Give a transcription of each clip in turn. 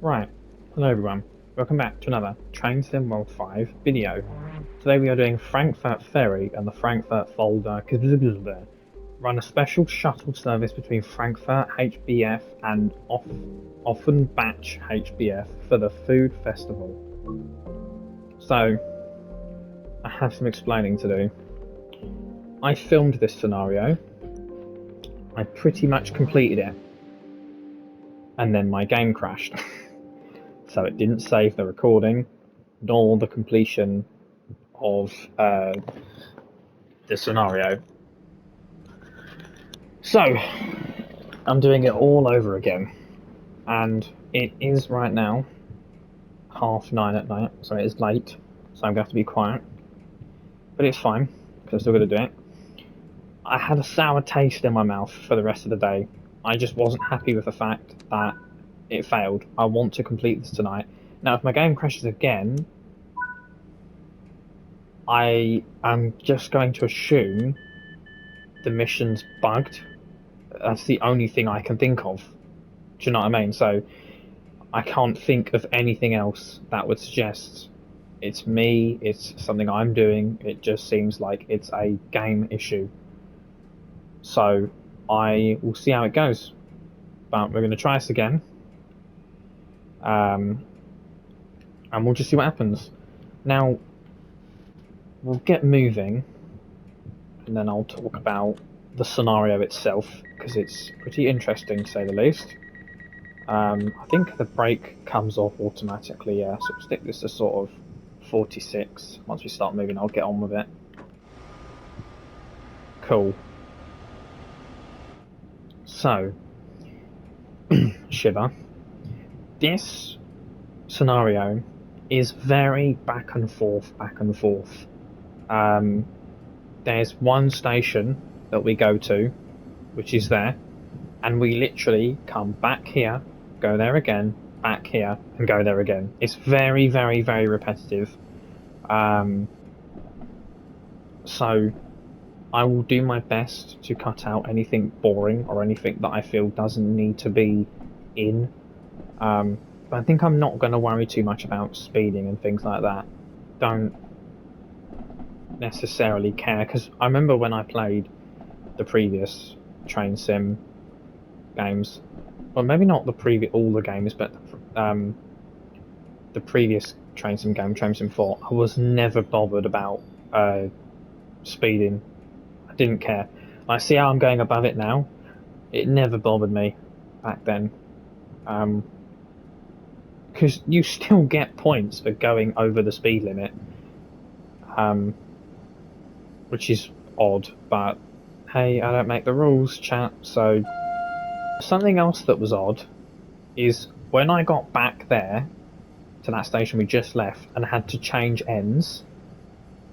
Right, hello everyone, welcome back to another Train Sim World 5 video. Today we are doing Frankfurt Ferry and the Frankfurt Fulda run a special shuttle service between Frankfurt HBF and Offenbach HBF for the food festival. So, I have some explaining to do. I filmed this scenario, I pretty much completed it, and then my game crashed. So it didn't save the recording, nor the completion of the scenario. So, I'm doing it all over again. And it is right now 9:30 at night, so it is late, so I'm going to have to be quiet. But it's fine, because I'm still going to do it. I had a sour taste in my mouth for the rest of the day. I just wasn't happy with the fact that it failed. I want to complete this tonight. Now, if my game crashes again, I am just going to assume the mission's bugged. That's the only thing I can think of. Do you know what I mean? So I can't think of anything else that would suggest it's me, it's something I'm doing. It just seems like it's a game issue. So I will see how it goes. But we're going to try this again. And we'll just see what happens. Now, we'll get moving, and then I'll talk about the scenario itself, because it's pretty interesting to say the least. I think the brake comes off automatically, yeah, so we'll stick this to sort of 46. Once we start moving, I'll get on with it. Cool. So, Shiver, this scenario is very back and forth, back and forth. There's one station that we go to, which is there, and we literally come back here, go there again, back here, and go there again. It's very, very, very repetitive. So I will do my best to cut out anything boring or anything that I feel doesn't need to be in. But I think I'm not going to worry too much about speeding and things like that. Don't necessarily care, because I remember when I played the previous train sim games, well, maybe not the all the games, but the previous train sim game, Train Sim 4, I was never bothered about speeding. I didn't care. I see how I'm going above it now. It never bothered me back then, because you still get points for going over the speed limit, which is odd, but hey, I don't make the rules, chat. So something else that was odd is when I got back there to that station we just left and had to change ends,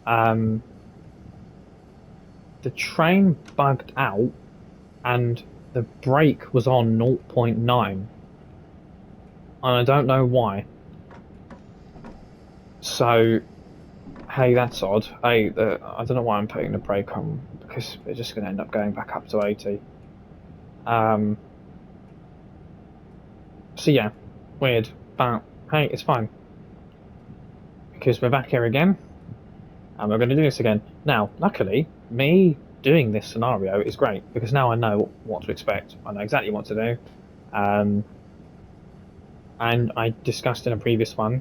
the train bugged out and the brake was on 0.9, and I don't know why. So hey, that's odd. Hey, I don't know why I'm putting the brake on, because we're just going to end up going back up to 80. So yeah, weird, but hey, it's fine, because we're back here again, and we're going to do this again. Now, luckily, me doing this scenario is great, because now I know what to expect. I know exactly what to do. And I discussed in a previous video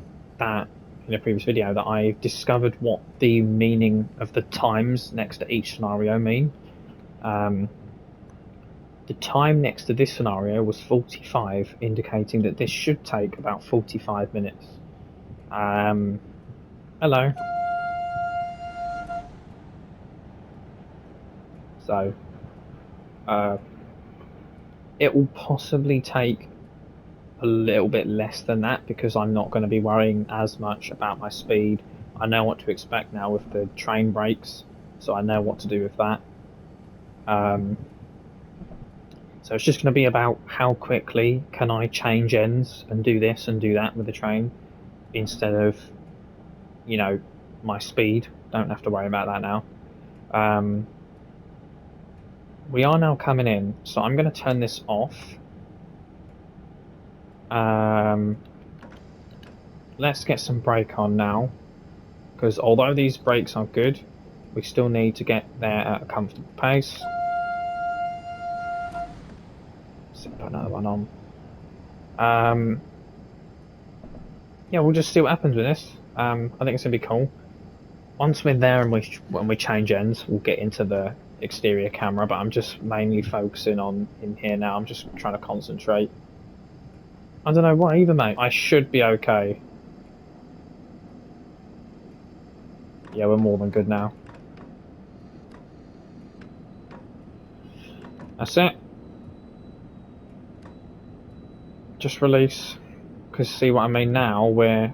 that I discovered what the meaning of the times next to each scenario mean. The time next to this scenario was 45, indicating that this should take about 45 minutes. Hello. So, it will possibly take a little bit less than that, because I'm not going to be worrying as much about my speed. I know what to expect now with the train brakes, so I know what to do with that. So it's just going to be about how quickly can I change ends and do this and do that with the train, instead of, you know, my speed. Don't have to worry about that now. We are now coming in, so I'm going to turn this off. let's get some brake on now, because although these brakes are good, we still need to get there at a comfortable pace. Let's put another one on. Yeah, we'll just see what happens with this. I think it's gonna be cool. Once we're there and when we change ends, we'll get into the exterior camera. But I'm just mainly focusing on in here now. I'm just trying to concentrate. I don't know what either, mate. I should be okay. Yeah, we're more than good now. That's it. Just release. Because see what I mean now, we're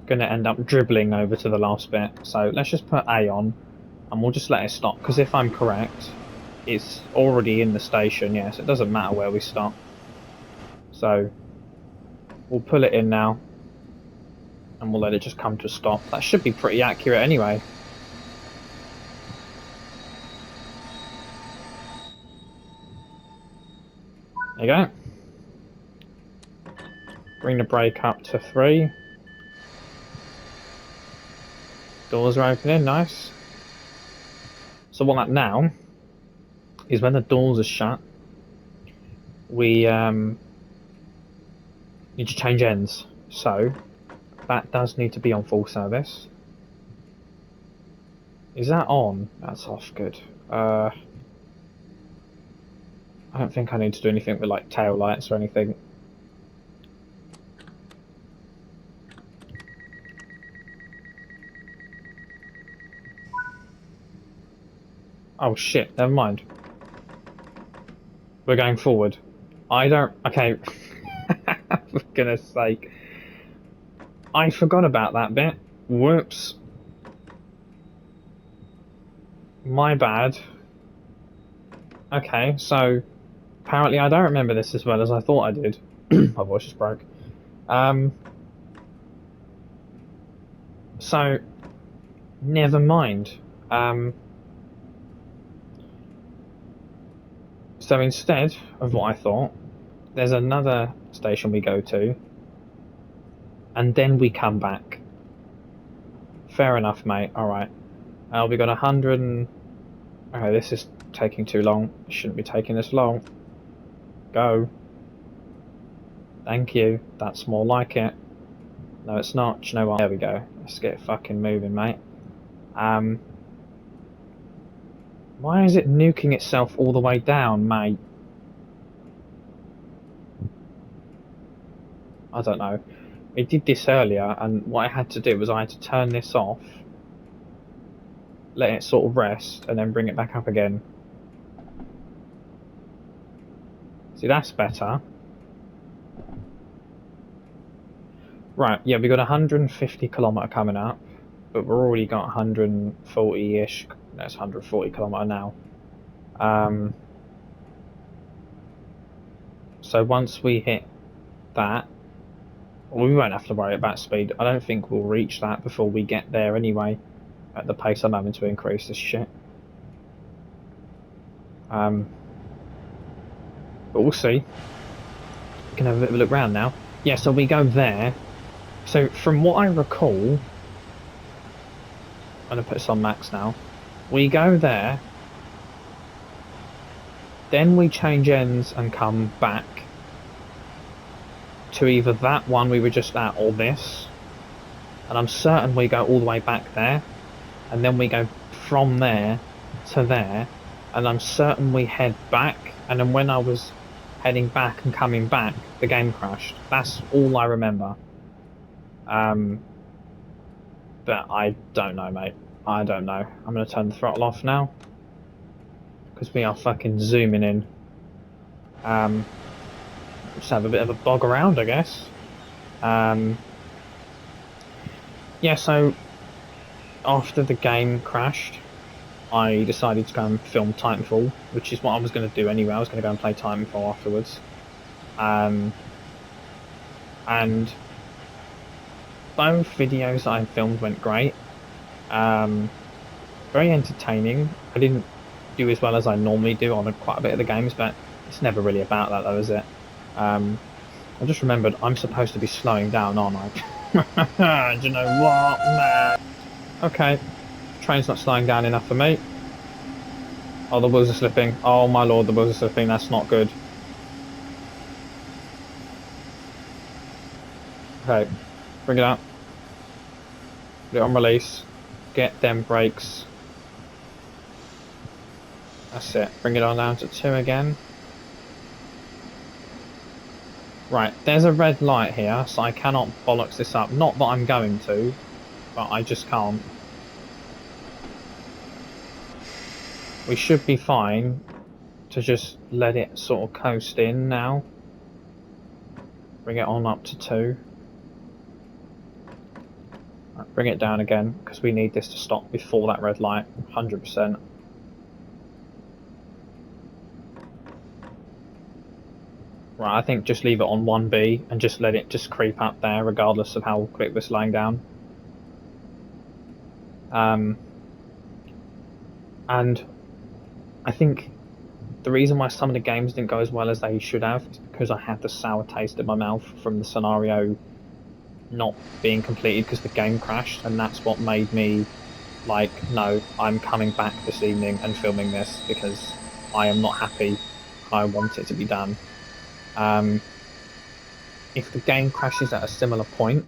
going to end up dribbling over to the last bit. So let's just put A on and we'll just let it stop. Because if I'm correct, it's already in the station. Yes, it doesn't matter where we stop. So we'll pull it in now and we'll let it just come to a stop. That should be pretty accurate anyway. There you go. Bring the brake up to 3. Doors are opening, nice. So what that now is when the doors are shut, we need to change ends. So that does need to be on full service. Is that on? That's off, good. I don't think I need to do anything with like tail lights or anything. Oh shit, never mind. We're going forward. I don't... Okay. For goodness sake. I forgot about that bit. Whoops. My bad. Okay, so... Apparently I don't remember this as well as I thought I did. My voice just broke. So... Never mind. So instead of what I thought, there's another station we go to, and then we come back. Fair enough, mate. Alright. We got 100 and... Okay, this is taking too long. It shouldn't be taking this long. Go. Thank you. That's more like it. No, it's not. Do you know what? There we go. Let's get fucking moving, mate. Why is it nuking itself all the way down, mate? I don't know. It did this earlier, and what I had to do was I had to turn this off, let it sort of rest, and then bring it back up again. See, that's better. Right, yeah, we got 150 kilometre coming up, but we've already got 140-ish. That's 140 kilometre now. So once we hit that, well, we won't have to worry about speed. I don't think we'll reach that before we get there anyway, at the pace I'm having to increase this shit. But we'll see. We can have a bit of a look round now. Yeah, so we go there. So from what I recall, I'm going to put this on max now. We go there, then we change ends and come back to either that one we were just at or this. And I'm certain we go all the way back there, and then we go from there to there, and I'm certain we head back, and then when I was heading back and coming back, the game crashed. That's all I remember. But I don't know, mate. I don't know. I'm going to turn the throttle off now, because we are fucking zooming in. Just have a bit of a bog around, I guess. Yeah, so after the game crashed, I decided to go and film Titanfall, which is what I was going to do anyway. I was going to go and play Titanfall afterwards. And both videos that I filmed went great. Very entertaining. I didn't do as well as I normally do on quite a bit of the games, but it's never really about that though, is it? I just remembered I'm supposed to be slowing down, aren't I? Do you know what, man? Okay, train's not slowing down enough for me. Oh, the wheels are slipping. Oh my lord, the wheels are slipping. That's not good. Okay, bring it up. Put it on release. Get them brakes. That's it. Bring it on down to 2 again. Right, there's a red light here, so I cannot bollocks this up. Not that I'm going to, but I just can't. We should be fine to just let it sort of coast in now. Bring it on up to 2. Right, bring it down again, because we need this to stop before that red light, 100%. Right, I think just leave it on 1B and just let it just creep up there regardless of how quick we're slowing down. And I think the reason why some of the games didn't go as well as they should have is because I had the sour taste in my mouth from the scenario not being completed because the game crashed, and that's what made me like, no, I'm coming back this evening and filming this because I am not happy. I want it to be done. If the game crashes at a similar point,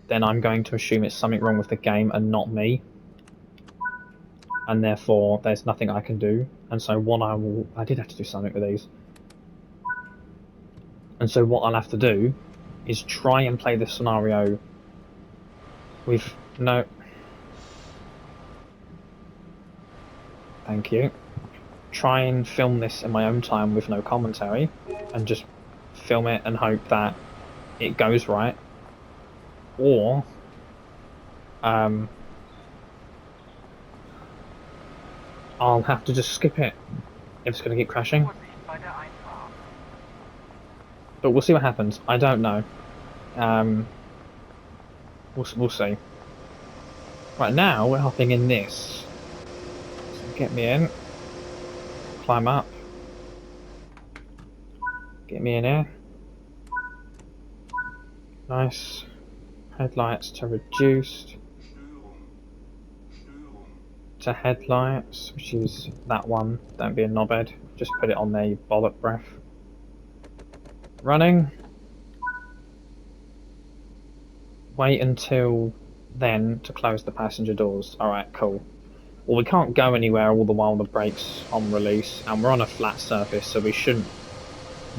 then I'm going to assume it's something wrong with the game and not me, and therefore there's nothing I can do. And so what I did have to do something with these, and so what I'll have to do is try and play this scenario with no, thank you, try and film this in my own time with no commentary and just film it and hope that it goes right, or I'll have to just skip it if it's going to keep crashing. But we'll see what happens. I don't know. We'll see. Right, now we're hopping in this. So get me in. Climb up. Get me in here. Nice. Headlights to reduced. To headlights, which is that one. Don't be a knobhead. Just put it on there, you bollock breath. Running. Wait until then to close the passenger doors. Alright, cool. Well, we can't go anywhere all the while the brake's on release, and we're on a flat surface, so we shouldn't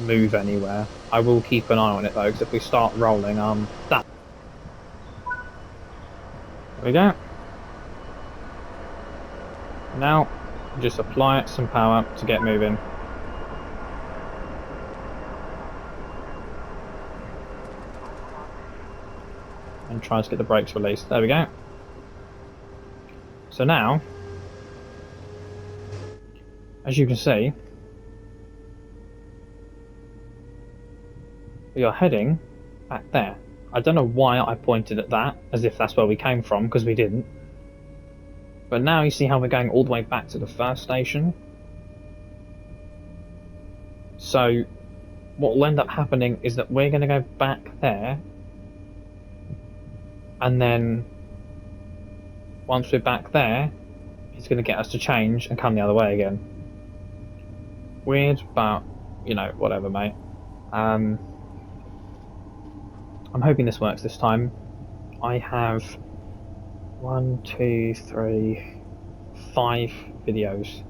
move anywhere. I will keep an eye on it though, because if we start rolling, done. There we go. Now, just apply some power to get moving. And try to get the brakes released. There we go. So now, as you can see, we are heading back there. I don't know why I pointed at that, as if that's where we came from, because we didn't. But now you see how we're going all the way back to the first station. So what will end up happening is that we're going to go back there, and then once we're back there, he's going to get us to change and come the other way again. Weird, but you know, whatever, mate. I'm hoping this works this time. I have 1, 2, 3, 5 videos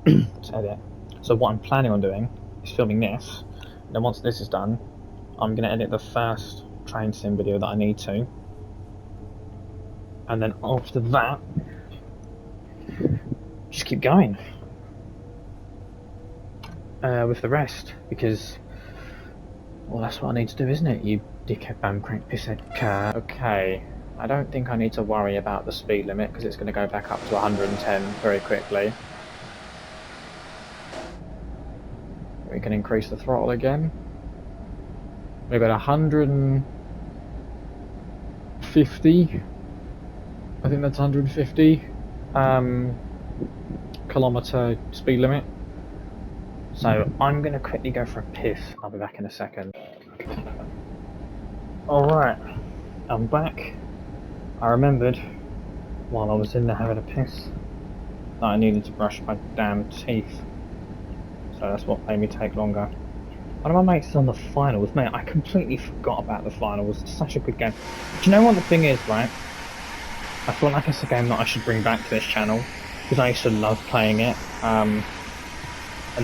to edit. So what I'm planning on doing is filming this, and then once this is done, I'm going to edit the first train sim video that I need to, and then after that, just keep going with the rest, because, well, that's what I need to do, isn't it, you dickhead bum crank pisshead car. Okay, I don't think I need to worry about the speed limit, because it's going to go back up to 110 very quickly. We can increase the throttle again. We've got 150, I think that's 150 kilometer speed limit. So I'm going to quickly go for a piss. I'll be back in a second. Alright, I'm back. I remembered while I was in there having a piss that I needed to brush my damn teeth. So that's what made me take longer. One of my mates is on the finals. Mate, I completely forgot about the finals. It's such a good game. Do you know what the thing is, right? I feel like it's a game that I should bring back to this channel, because I used to love playing it, and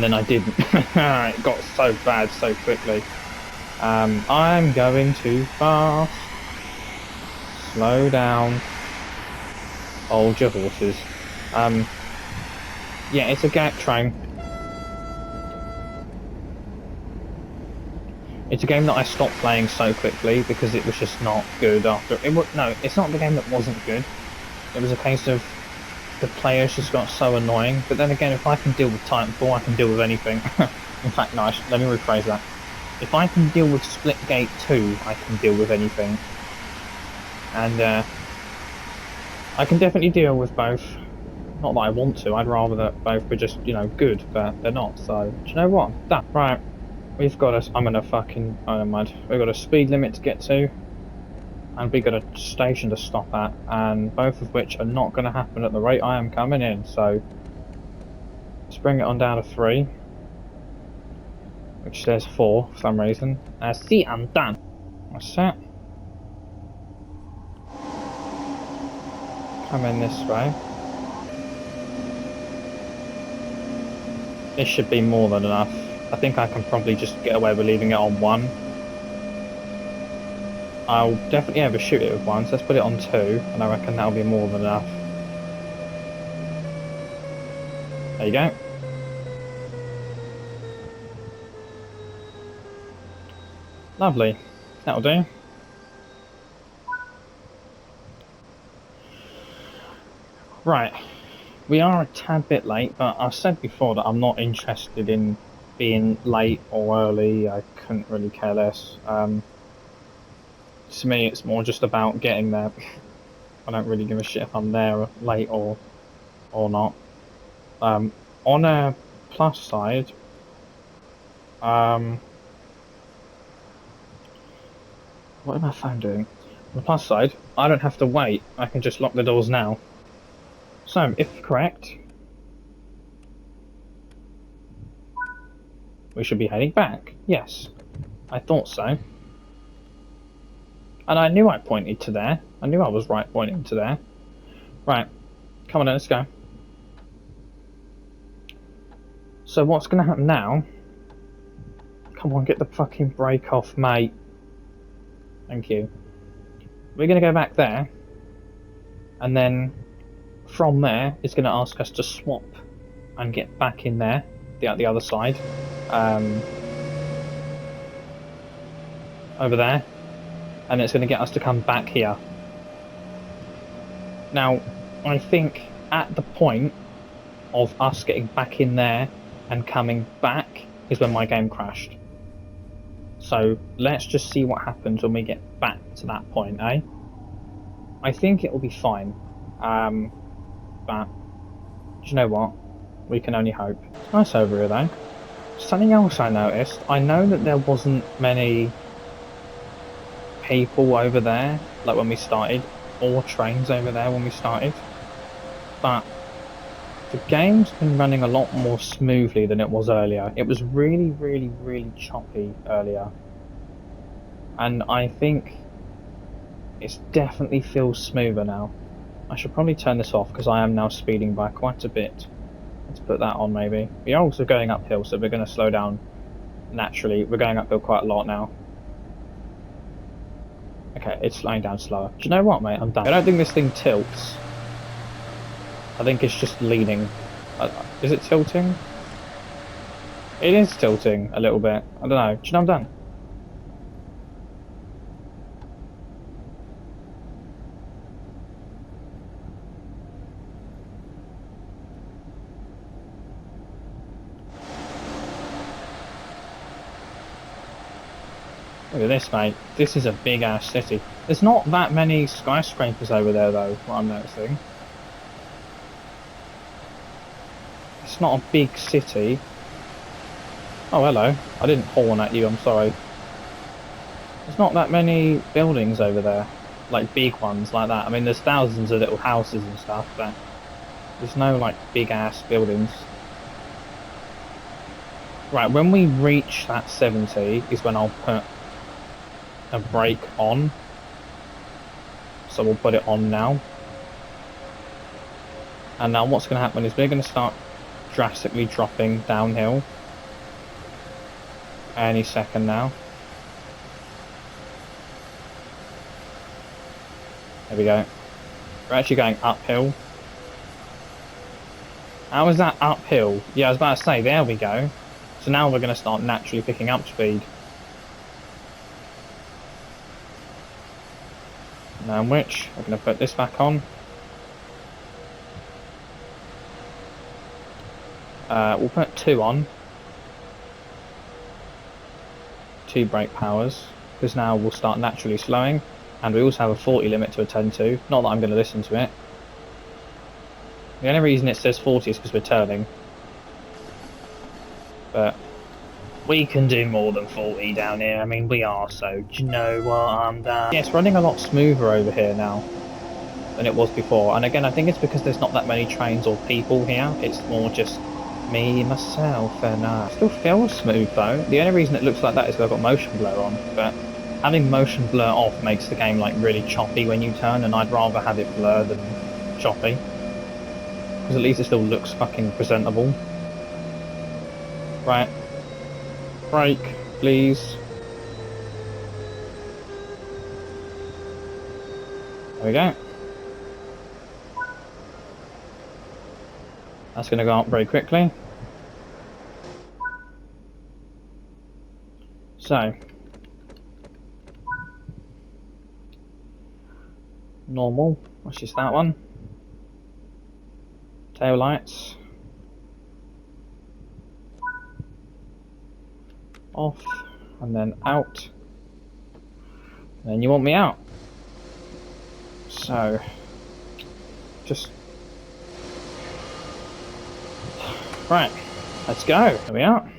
then I didn't. It got so bad so quickly. I'm going too fast. Slow down. Hold your horses. Yeah, it's a gap train. It's a game that I stopped playing so quickly because it was just not good after it. No, it's not the game that wasn't good. It was a case of the players just got so annoying. But then again, if I can deal with Titanfall, I can deal with anything. In fact, no, let me rephrase that. If I can deal with Splitgate 2, I can deal with anything. And I can definitely deal with both. Not that I want to. I'd rather that both were just, you know, good, but they're not. So, do you know what? That right. We've got a, I'm gonna fucking, oh never mind. We've got a speed limit to get to, and we've got a station to stop at, and both of which are not gonna happen at the rate I am coming in, so let's bring it on down to 3, which says 4 for some reason. See, I'm done. That's it. Come in this way. This should be more than enough. I think I can probably just get away with leaving it on 1. I'll definitely overshoot it with 1, so let's put it on 2, and I reckon that'll be more than enough. There you go. Lovely. That'll do. Right. We are a tad bit late, but I've said before that I'm not interested in being late or early. I couldn't really care less. To me, it's more just about getting there. I don't really give a shit if I'm there late or not. On a plus side, what is my phone doing? On the plus side, I don't have to wait. I can just lock the doors now. So, if correct, we should be heading back. Yes, I thought so. And I knew I pointed to there. I knew I was right pointing to there. Right, come on then, let's go. So what's going to happen now? Come on, get the fucking brake off, mate. Thank you. We're going to go back there. And then from there, it's going to ask us to swap and get back in there, the other side. Over there. And it's going to get us to come back here. Now, I think at the point of us getting back in there and coming back is when my game crashed. So let's just see what happens when we get back to that point, eh? I think it will be fine. But do you know what? We can only hope. It's nice over here though. Something else I noticed. I know that there wasn't many people over there, like when we started, or trains over there when we started, but the game's been running a lot more smoothly than it was earlier. It was really choppy earlier, and I think it definitely feels smoother now. I should probably turn this off because I am now speeding by quite a bit. Let's put that on maybe. We are also going uphill, so we're going to slow down naturally. We're going uphill quite a lot now. Okay, it's slowing down slower. Do you know what, mate? I'm done. I don't think this thing tilts. I think it's just leaning. Is it tilting? It is tilting a little bit. I don't know. Do you know I'm done? Look at this, mate. This is a big ass city. There's not that many skyscrapers over there though, what I'm noticing. It's not a big city. Oh, hello. I didn't horn at you, I'm sorry. There's not that many buildings over there. Like, big ones like that. I mean, there's thousands of little houses and stuff, but there's no, like, big-ass buildings. Right, when we reach that 70 is when I'll put a brake on. So we'll put it on now. And now what's going to happen is we're going to start drastically dropping downhill. Any second now. There we go. We're actually going uphill. How is that uphill? Yeah, I was about to say, there we go. So now we're going to start naturally picking up speed. Now in which, we're going to put this back on. We'll put 2 on. 2 brake powers. Because now we'll start naturally slowing. And we also have a 40 limit to attend to. Not that I'm going to listen to it. The only reason it says 40 is because we're turning. But we can do more than 40 down here. I mean, we are, so do you know what I'm done? Yeah, it's running a lot smoother over here now than it was before. And again, I think it's because there's not that many trains or people here. It's more just me, myself, and it still feels smooth though. The only reason it looks like that is because I've got motion blur on. But having motion blur off makes the game like really choppy when you turn, and I'd rather have it blur than choppy. Because at least it still looks fucking presentable. Right. Brake, please. There we go. That's going to go up very quickly. So. Normal. What's just that one? Tail lights. Off. And then out. And then you want me out. So. Just. Right. Let's go. There we are.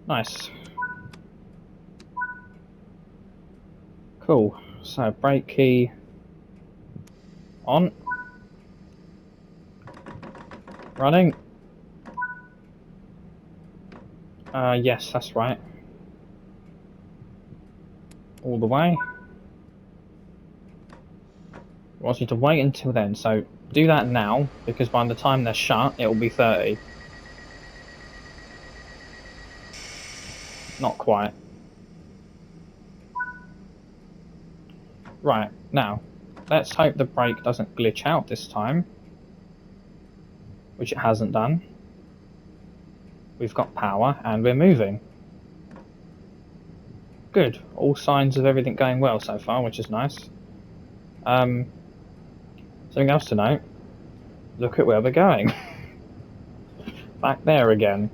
Nice. Cool. So, brake key on. Running. Yes, that's right. All the way. It wants you to wait until then, so do that now, because by the time they're shut, it will be 30. Not quite. Right, now, let's hope the brake doesn't glitch out this time. Which it hasn't done. We've got power, and we're moving. Good. All signs of everything going well so far, which is nice. Something else to note. Look at where we're going. Back there again.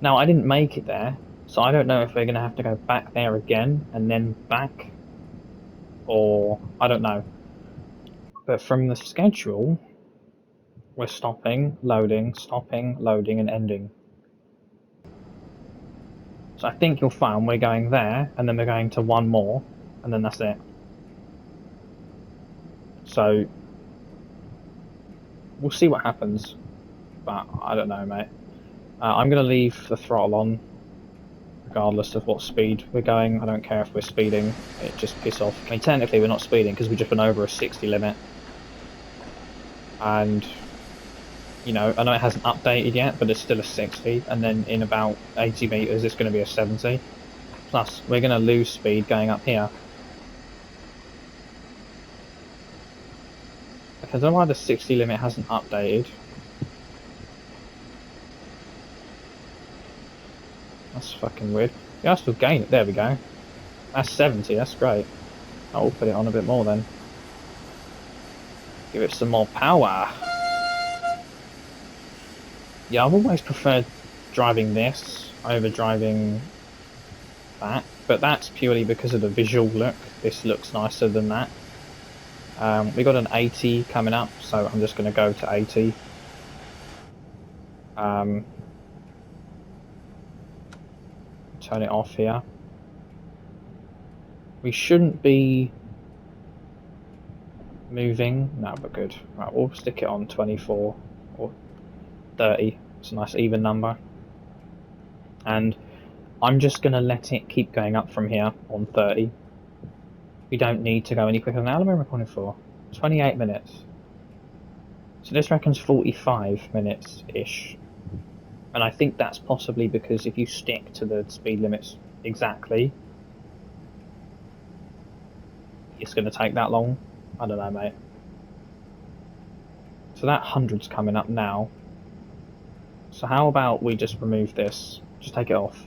Now, I didn't make it there, so I don't know if we're going to have to go back there again, and then back. Or, I don't know. But from the schedule, we're stopping, loading, and ending. So I think you'll find we're going there, and then we're going to one more, and then that's it. So, we'll see what happens. But, I don't know, mate. I'm going to leave the throttle on, regardless of what speed we're going. I don't care if we're speeding, it just piss off. I mean, technically we're not speeding, because we just went over a 60 limit. And, you know, I know it hasn't updated yet, but it's still a 60, and then in about 80 metres it's going to be a 70. Plus, we're going to lose speed going up here. I don't know why the 60 limit hasn't updated. That's fucking weird. Yeah, I still gain it. There we go. That's 70, that's great. I'll put it on a bit more then. Give it some more power. Yeah, I've always preferred driving this over driving that, but that's purely because of the visual look. This looks nicer than that. We got an 80 coming up, so I'm just going to go to 80. turn it off here. We shouldn't be moving. No, we're good. Right, we'll stick it on 24 or 30. It's a nice even number. And I'm just going to let it keep going up from here on 30. We don't need to go any quicker than that. How long am I recording for? 28 minutes. So this reckons 45 minutes-ish. And I think that's possibly because if you stick to the speed limits exactly, it's going to take that long. I don't know, mate. So that 100's coming up now. So how about we just remove this? Just take it off.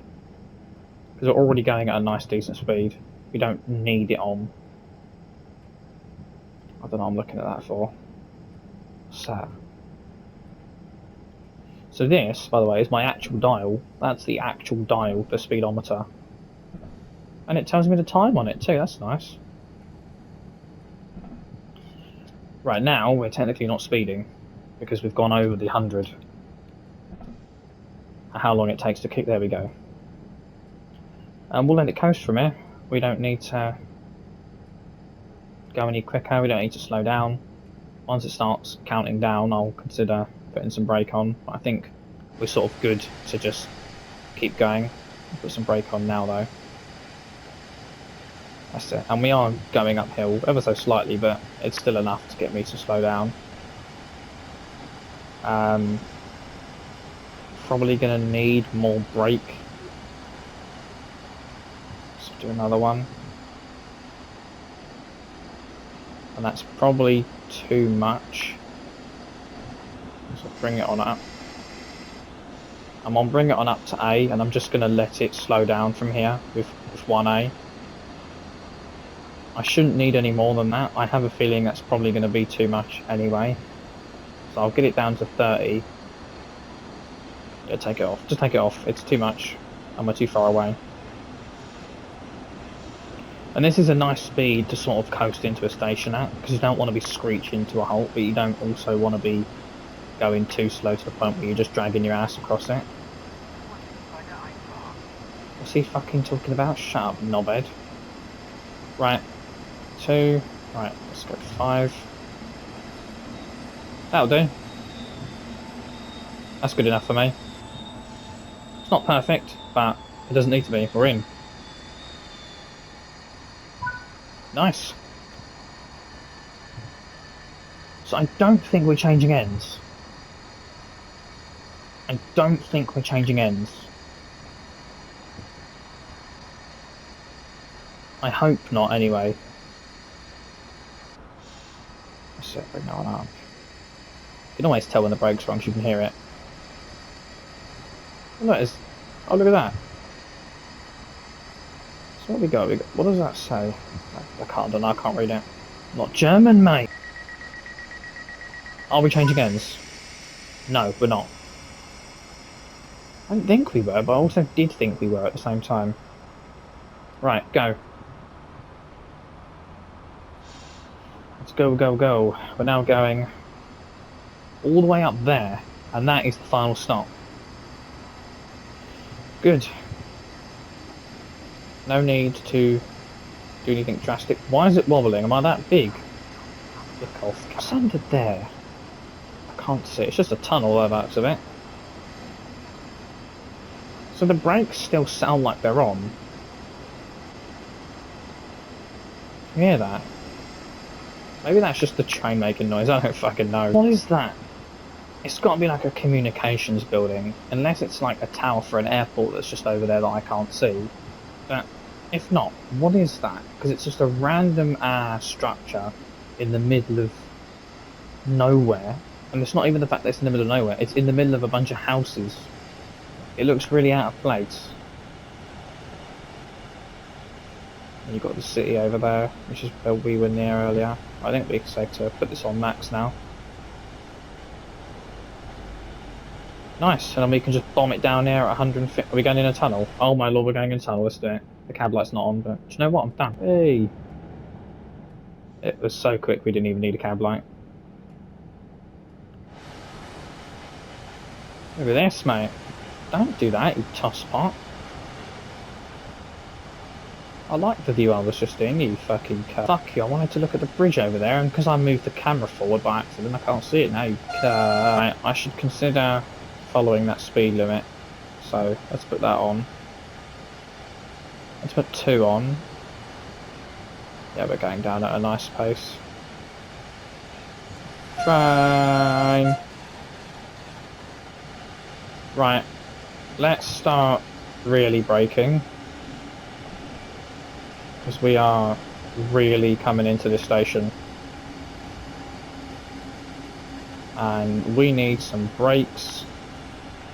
Because we're already going at a nice decent speed. We don't need it on. I don't know what I'm looking at that for. So this, by the way, is my actual dial. That's the actual dial, the speedometer. And it tells me the time on it too, that's nice. Right, now we're technically not speeding because we've gone over the 100. How long it takes to kick, there we go. And we'll let it coast from here. We don't need to go any quicker, we don't need to slow down. Once it starts counting down, I'll consider putting some brake on. I think we're sort of good to just keep going. Put some brake on now though. That's it. And we are going uphill ever so slightly, but it's still enough to get me to slow down. Probably going to need more brake. Let's do another one. And that's probably too much. So bring it on up. I'm on bring it on up to A, and I'm just going to let it slow down from here with 1A. I shouldn't need any more than that. I have a feeling that's probably going to be too much anyway. So I'll get it down to 30. Yeah, take it off. Just take it off. It's too much. And we're too far away. And this is a nice speed to sort of coast into a station at, because you don't want to be screeching to a halt, but you don't also want to be going too slow to the point where you're just dragging your ass across it. What's he fucking talking about? Shut up, knobhead. Right. 2. Right, let's go 5. That'll do. That's good enough for me. It's not perfect, but it doesn't need to be. We're in. Nice. So I don't think we're changing ends. I don't think we're changing ends. I hope not, anyway. Let's bring that one up. You can always tell when the brake's wrong, 'cause you can hear it. Oh, look, oh, look at that. So what we got? What does that say? I don't know, I can't read it. Not German, mate! Are we changing ends? No, we're not. I didn't think we were, but I also did think we were at the same time. Right, go. Let's go, go, go. We're now going all the way up there, and that is the final stop. Good. No need to do anything drastic. Why is it wobbling? Am I that big? Look off. What's under there? I can't see. It's just a tunnel by the looks of it. So the brakes still sound like they're on. Can you hear that? Maybe that's just the train making noise. I don't fucking know. What is that? It's got to be like a communications building. Unless it's like a tower for an airport that's just over there that I can't see. But if not, what is that? Because it's just a random structure in the middle of nowhere. And it's not even the fact that it's in the middle of nowhere. It's in the middle of a bunch of houses. It looks really out of place. And you've got the city over there, which is where we were near earlier. I think we're safe to put this on max now. Nice, and then we can just bomb it down here at 150. Are we going in a tunnel? Oh my lord, we're going in a tunnel. Let's do it. The cab light's not on, but do you know what? I'm done. Hey! It was so quick we didn't even need a cab light. Look at this, mate. Don't do that, you tosspot. I like the view I was just in, you fucking cunt. Fuck you, I wanted to look at the bridge over there, and because I moved the camera forward by accident, I can't see it now, you cunt. I should consider following that speed limit. So, let's put that on. Let's put 2 on. Yeah, we're going down at a nice pace. Train! Right, let's start really braking. Because we are really coming into this station. And we need some brakes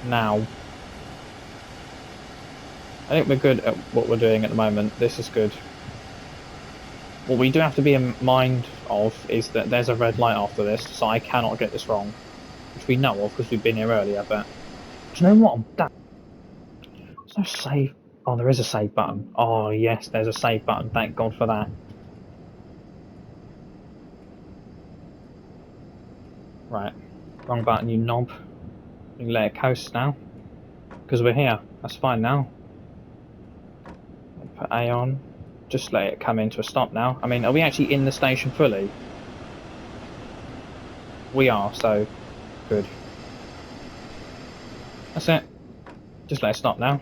now. I think we're good at what we're doing at the moment. This is good. What we do have to be in mind of is that there's a red light after this, so I cannot get this wrong. Which we know of because we've been here earlier, but... Do you know what? I'm done. There's no save. Oh, there is a save button. Oh, yes, there's a save button. Thank God for that. Right. Wrong button, you knob. You can let it coast now. Because we're here. That's fine now. Put A on. Just let it come into a stop now. I mean, are we actually in the station fully? We are, so good. That's it. Just let it stop now.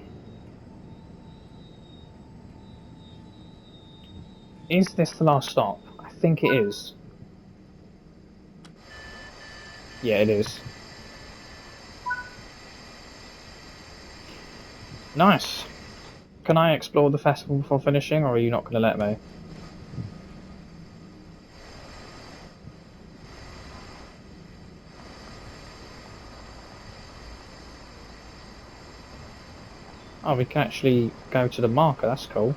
Is this the last stop? I think it is. Yeah, it is. Nice. Can I explore the festival before finishing, or are you not going to let me? Oh, we can actually go to the marker, that's cool.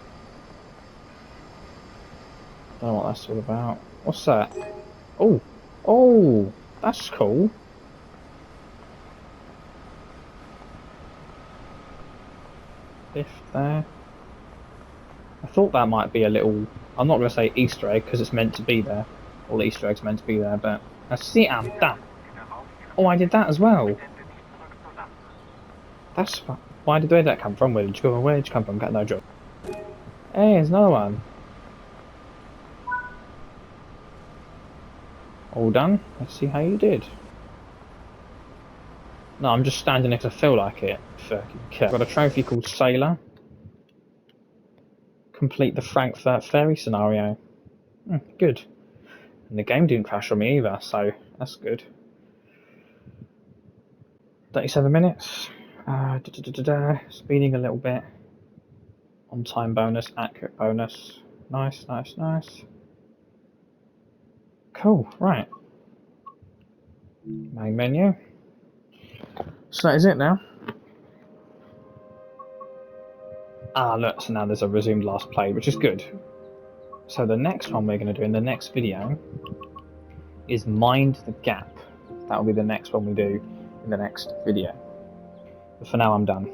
Don't know what that's all about. What's that? Oh! Oh! That's cool. Lift there. I thought that might be a little... I'm not going to say Easter egg, because it's meant to be there. All the Easter eggs meant to be there, but... I see I'm done. Oh, I did that as well. That's... Where did that come from? Where did you go? Where did you come from? Got no joke. Hey, there's another one. All done. Let's see how you did. No, I'm just standing next to feel like it. Fucking cat. Got a trophy called Sailor. Complete the Frankfurt Ferry scenario. Good. And the game didn't crash on me either, so that's good. 37 minutes. Speeding a little bit. On time bonus, accurate bonus. Nice, nice, nice. Cool, right. Main menu. So that is it now. Ah, look, so now there's a resumed last play, which is good. So the next one we're going to do in the next video is Mind the Gap. That will be the next one we do in the next video. But for now, I'm done.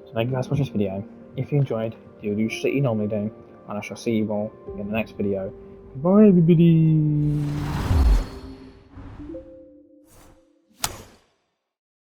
So thank you guys for watching this video. If you enjoyed, do shit you normally do, and I shall see you all in the next video. Bye, everybody!